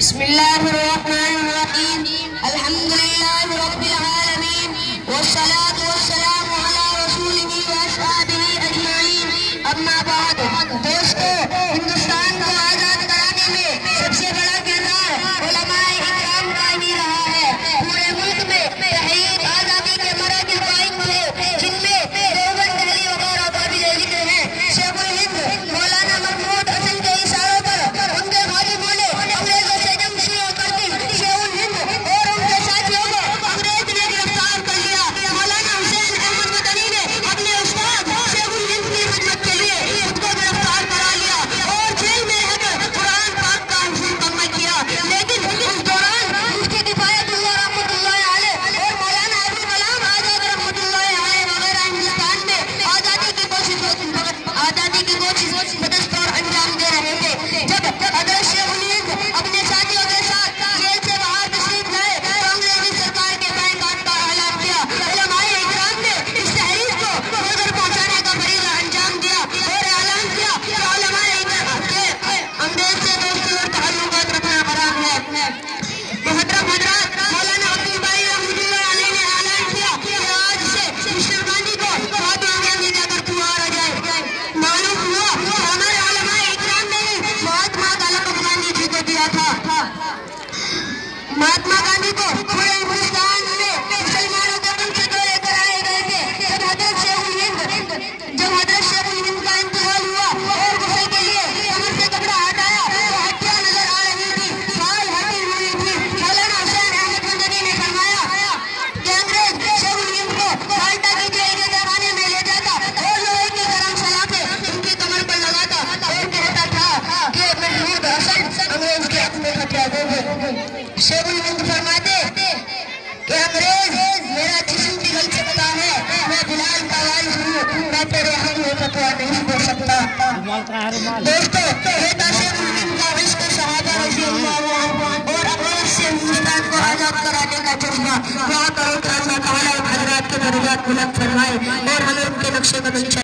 बिस्मिल्लाहिर्रहमानिर्रहीम अल्हम्दुलिल्लाहि रब्बिल आलमीन वस्सलातु वस्सलामु अला रसूलिही व अस्हाबिही अजमईन। अम्मा बाद, दोस्तों, हिंदुस्तान को आजाद कराने में सबसे बड़ा किरदार उलमाए इकराम का ही रहा है। पूरे मुल्क में तहरीक आजादी के मराकिज़ कायम हुए, जिनमें देवबंद, दिल्ली वगैरह काबिल जिक्र हैं। शेखुल हिंद मौलाना महमूद हसन के इशारों पर उनके खादिमों ने अंग्रेजों से जंग शुरू करती शेखुल हिंद और उनके साथियों को अंग्रेज ने गिरफ्तार कर लिया। मौलाना हुसैन अहमद मदनी ने अपने उस्ताद शेखुल हिंद की खिदमत के लिए खुद को गिरफ्तार करा लिया और जेल में रहकर कुरान पाक का हिफ्ज़ मुकम्मल किया। लेकिन उस दौरान मुफ्ती किफायतुल्लाह रहमतुल्लाह अलैह और मौलाना अबुल कलाम आजाद रहमतुल्लाह अलैह वगैरह हिंदुस्तान में आजादी की कोशिश बदस्तूर अंजाम दे रहे थे। जब हज़रत शेखुल हिंद अपने साथियों के साथ जेल से बाहर तशरीफ लाए तो अंग्रेजी सरकार के बाइकाट का ऐलान किया। उलमाए इकराम ने इस तहरीक को नजर पहुंचाने का फरीज़ा अंजाम दिया और ऐलान किया कि उलमाए इकराम के अंग्रेज से दोस्ती और ताल्लुकात रखना हराम है। मुहतरम हज़रात, मौलाना अब्दुल बारी रहमतुल्लाह अलैह ने ऐलान किया कि आज से मिस्टर गांधी को खादी अंग्रेजी जाकर तुहार आ जाए। मालूम हुआ कि हमारे उलमाए इकराम ने ही महात्मा का लक़ब गांधी जी को दिया था। महात्मा गांधी को पूरे हिंदुस्तान में मुसलमानों के मन से दौरे कराए गए थे। जब हज़रत शेखुल हिंद का इंतकाल हुआ और गुस्से के लिए कमर से कपड़ा हटाया तो हड्डियां नजर आ रही थी, खाल हटी हुई थी। मौलाना हुसैन अहमद मदनी ने फरमाया कि अंग्रेज शेखुल हिंद को फाल्टा की जेल के दरखाने में ले जाता और लोहे की गरम सलाखें उनकी कमर पर लगाता और कहता था कि महमूद हसन अंग्रेज के हक में फतवा दोगे। शेखुल हिंद फरमाते कि अंग्रेज मेरा जिस्म पिघल सकता है, मैं बिलाल का वारिस हूँ, मैं तेरे हक में फतवा नहीं दे सकता। दोस्तों, बेटा शेखुल हिंद का इश्क सहाबा रज़ियल्लाहु अन्हुम और अंग्रेज से हिंदुस्तान को आजाद कराने का जज्बा, दुआ करो कि अल्लाह ताला हज़रात के दर्जात बुलंद फरमाए और हमें उनके नक्शे कदम